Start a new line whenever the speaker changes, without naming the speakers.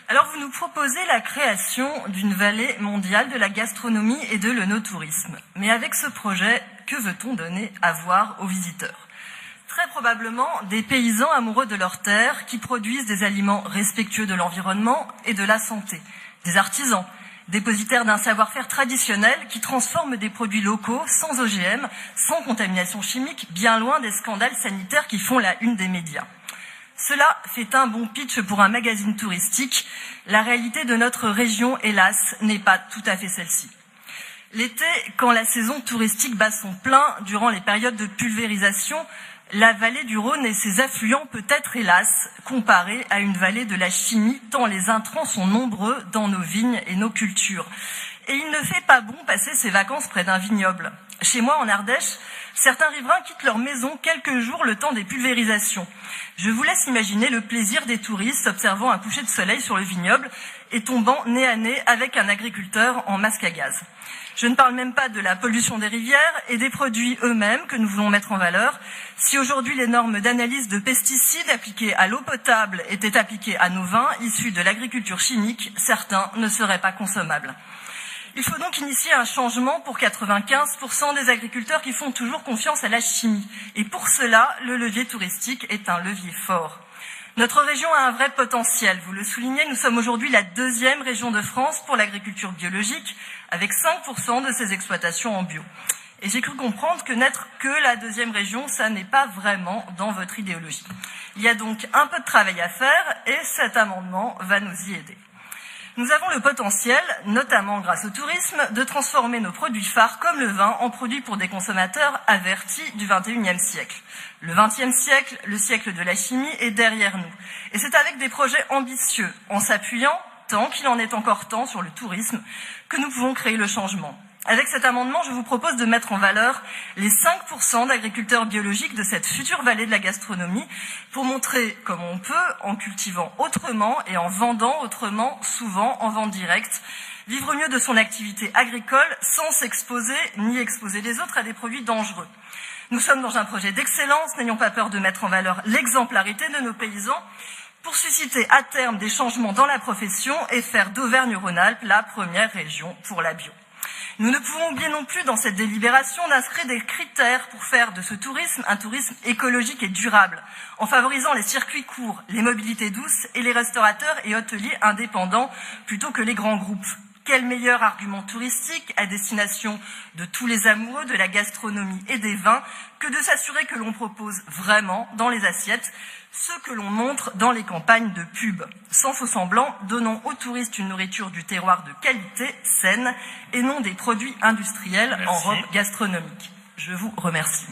Alors vous nous proposez la création d'une vallée mondiale de la gastronomie et de l'œnotourisme. Mais avec ce projet, que veut-on donner à voir aux visiteurs? Très probablement des paysans amoureux de leur terre qui produisent des aliments respectueux de l'environnement et de la santé. Des artisans, dépositaires d'un savoir-faire traditionnel qui transforment des produits locaux sans OGM, sans contamination chimique, bien loin des scandales sanitaires qui font la une des médias. Cela fait un bon pitch pour un magazine touristique. La réalité de notre région, hélas, n'est pas tout à fait celle-ci. L'été, quand la saison touristique bat son plein, durant les périodes de pulvérisation, la vallée du Rhône et ses affluents peut être, hélas, comparée à une vallée de la chimie, tant les intrants sont nombreux dans nos vignes et nos cultures. Et il ne fait pas bon passer ses vacances près d'un vignoble. Chez moi, en Ardèche, certains riverains quittent leur maison quelques jours le temps des pulvérisations. Je vous laisse imaginer le plaisir des touristes observant un coucher de soleil sur le vignoble et tombant nez à nez avec un agriculteur en masque à gaz. Je ne parle même pas de la pollution des rivières et des produits eux-mêmes que nous voulons mettre en valeur. Si aujourd'hui les normes d'analyse de pesticides appliquées à l'eau potable étaient appliquées à nos vins issus de l'agriculture chimique, certains ne seraient pas consommables. Il faut donc initier un changement pour 95% des agriculteurs qui font toujours confiance à la chimie. Et pour cela, le levier touristique est un levier fort. Notre région a un vrai potentiel. Vous le soulignez, nous sommes aujourd'hui la 2e région de France pour l'agriculture biologique, avec 5% de ses exploitations en bio. Et j'ai cru comprendre que n'être que la 2e région, ça n'est pas vraiment dans votre idéologie. Il y a donc un peu de travail à faire et cet amendement va nous y aider. Nous avons le potentiel, notamment grâce au tourisme, de transformer nos produits phares comme le vin en produits pour des consommateurs avertis du XXIe siècle. Le XXe siècle, le siècle de la chimie, est derrière nous. Et c'est avec des projets ambitieux, en s'appuyant, tant qu'il en est encore temps, sur le tourisme, que nous pouvons créer le changement. Avec cet amendement, je vous propose de mettre en valeur les 5% d'agriculteurs biologiques de cette future vallée de la gastronomie pour montrer comment on peut, en cultivant autrement et en vendant autrement, souvent en vente directe, vivre mieux de son activité agricole sans s'exposer ni exposer les autres à des produits dangereux. Nous sommes dans un projet d'excellence, n'ayons pas peur de mettre en valeur l'exemplarité de nos paysans pour susciter à terme des changements dans la profession et faire d'Auvergne-Rhône-Alpes la première région pour la bio. Nous ne pouvons oublier non plus dans cette délibération d'inscrire des critères pour faire de ce tourisme un tourisme écologique et durable, en favorisant les circuits courts, les mobilités douces et les restaurateurs et hôteliers indépendants plutôt que les grands groupes. Quel meilleur argument touristique à destination de tous les amoureux de la gastronomie et des vins que de s'assurer que l'on propose vraiment dans les assiettes ce que l'on montre dans les campagnes de pub. Sans faux semblant, donnons aux touristes une nourriture du terroir de qualité, saine, et non des produits industriels en robe gastronomique. Je vous remercie.